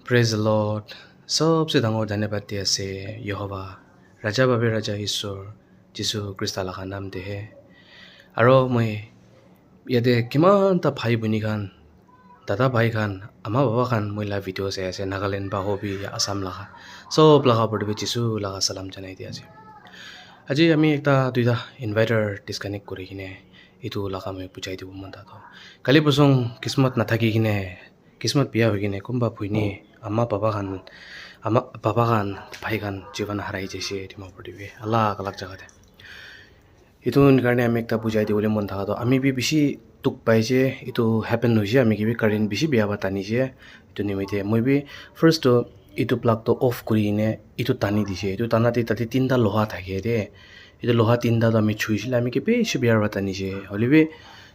Praise the Lord. सबसे डाঙৰ धन्यवाद দি আছে यहोवा ৰাজা বাবে ৰাজা ঈশ্বৰ যীশু খ্ৰীষ্টৰ নাম দেহে আৰু মই ইয়াতে কিমানটা ভাই ভনী খান দাদা ভাই খান আমা বাবা খান মই লা ভিডিঅ' চাই আছে নাগালেণ্ড বা হবি আসাম লাগা সব লাগা পড়বে যীশু লাগা সালাম জানাই দি আছে আজি আমি একটা দুইটা ইনভাইটাৰ ডিসকানেক্ট কৰি কিনে এইটো লাগা মই বুজাই দিব মন তাতো কালি পছং কিসমত নাথাকি কিনে কিসমত বিয়া হৈ কিনে কোনবা ভইনী আমা বাবা খান ভাই খান জীবন হারাই যাইছে ডিমাপুৰ দিবে আলাগ আলাগ জায়গাতে এইটো কাৰণে আমি একটা বুজাই দিবলৈ মন থাকা তো আমি বি বেছি তুক পাইছে এইটো হ্যাপেন হৈছে আমি কিবি কারেন্ট বেছি বিয়া বা টানিছে এইটো নিমিতে মই বি ফার্স্ট তো এইটো প্লাগ তো অফ কৰি কিনে এইটো টানি দিছে এইটো টানাতে তাতে তিনটা লোহা থাকে দে এইটো লোহা তিনটা তো আমি ছুইছিল আমি কি বেছি বিয়াৰ বা টানিছে হলিবি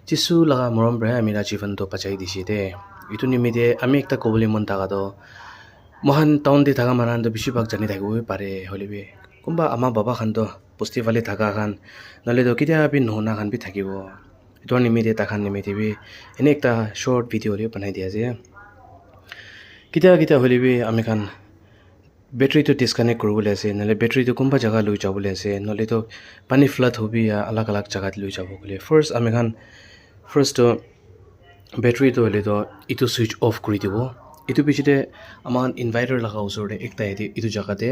যিশু লাগা মৰম ব্ৰাই আমি জীৱনটো বাঁচাই দিছে দে এইটো নিমিতে আমি একটা ক'বলৈ মন থাকা তো মহান টাউন দি থাকা মানুহ বেছিভাগ জানি থাকিবই পাৰে হলিবি কোনবা আমা বাবা খান তো বস্তিফালে থাকা খান নহ'লে তো কেতিয়াবি নহনা খান বি থাকিব এইটো নিমিতে তাখান নিমিতে বি এনে একটা শর্ট ভিডিঅ' হ'লেও বনাই দিয়া যে কেতিয়া হলিবি আমি খান বেটাৰীটো ডিসকানেক্ট কৰিবলৈ আছে নহ'লে বেটাৰীটো কোনবা জাগা লৈ যাবলৈ আছে নহ'লে তো পানী ফ্লাড হবি আলাগ আলাগ জাগাত লৈ যাব বুলি ফার্স্ট আমি খান ফার্স্ট তো বেটাৰীটো হ'লে তো এইটো সুইচ অফ কৰি দিব এইটো পিছতে আমাৰ ইনভাইটাৰ লগা ওচৰতে একটা এইটো জাগাতে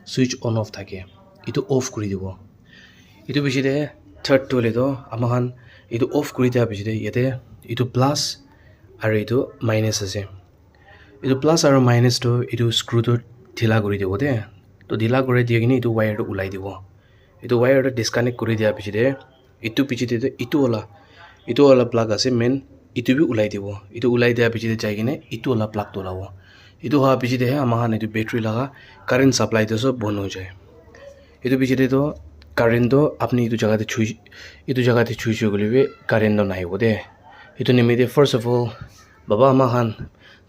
সুইচ অন অফ থাকে এইটো অফ কৰি দিব এইটো পিছতে থাৰ্ডটো হ'লে তো আমাৰ এইটো অফ কৰি দিয়াৰ পিছতে ইয়াতে এইটো প্লাছ আৰু এইটো মাইনাছ আছে এইটো প্লাছ আৰু মাইনাছটো এইটো স্ক্ৰুটো ঢিলা কৰি দিব দে তো ঢিলা কৰি দিয়ে কিনে এইটো ৱায়াৰটো ওলাই দিব এইটো ৱায়াৰটো ডিসকানেক্ট কৰি দিয়াৰ পিছতে এইটো পিছতে এইটো ওলা প্লাগ আছে মেইন এইটো বি ওলাই দিব এইটো ওলাই দিয়াৰ পিছতে যাই কিনে এইটো ওলা প্লাগটো ওলাব এইটো হোৱাৰ পিছতেহে আমাৰ এইটো বেটাৰী লগা কাৰেণ্ট সাপ্লাইটো সব বন্ধ হৈ যায় এইটো পিছতে তো কারেন্টটো আপনি এইটো জায়গাতে ছুইছে গলিবে কারেন্টটো নাহিব দে এইটো নিমিতে ফার্স্ট অফ অল বাবা আমা খান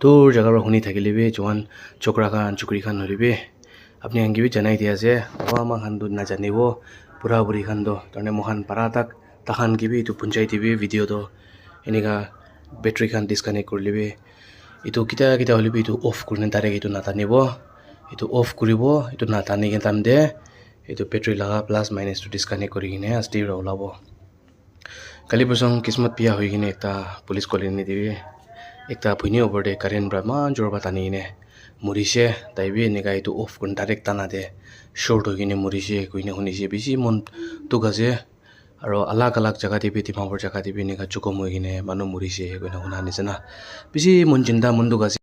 তোৰ জায়গাৰ শুনি থাকিলিবে জোৱান চকৰা খান চুকৰি খান হলিবে আপনি আঙ্গিবি জানাই দিয়া যে বাবা আমা খান তো নাজানিব বুঢ়া বুঢ়ী খান তো তাৰনে মহান পাৰা তাখান কিবি এইটো পুঞ্চাই দিবি ভিডিঅ' তো এনেকা বেটাৰী খান ডিসকানেক্ট কৰি লিবে এইটো কেতিয়া হলিবি এইটো অফ কৰি ডাইৰেক্ট এইটো নাটানিব এইটো অফ কৰিব এইটো নাটানি কিনে টাইম দে এইটো বেটাৰী লগা প্লাছ মাইনাছটো ডিসকানেক্ট কৰি কিনে আস্তিৰ ওলাব কালি পছং কিসমত বিয়া হৈ কিনে একটা পুলিচ কলনি দিবি একটা ভইনী ওপৰতে কাৰেণ্ট পৰা মান জোৰ পৰা টানি কিনে মৰিছে তাইবি এনেকা এইটো অফ কৰি ডাইৰেক্ট টানা দে শৰ্ট হৈ কিনে মৰিছে কৈনে শুনিছে বেছি মন দুখ আছে আৰু আলাগ আলাগ জাগা দিবি ডিমাপুৰ জাগা দিবি এনেকা জখম হৈ কিনে মানুহ মৰিছে কৈনে শুনা নিচিনা বেছি মন চিন্তা মন দুখ আছে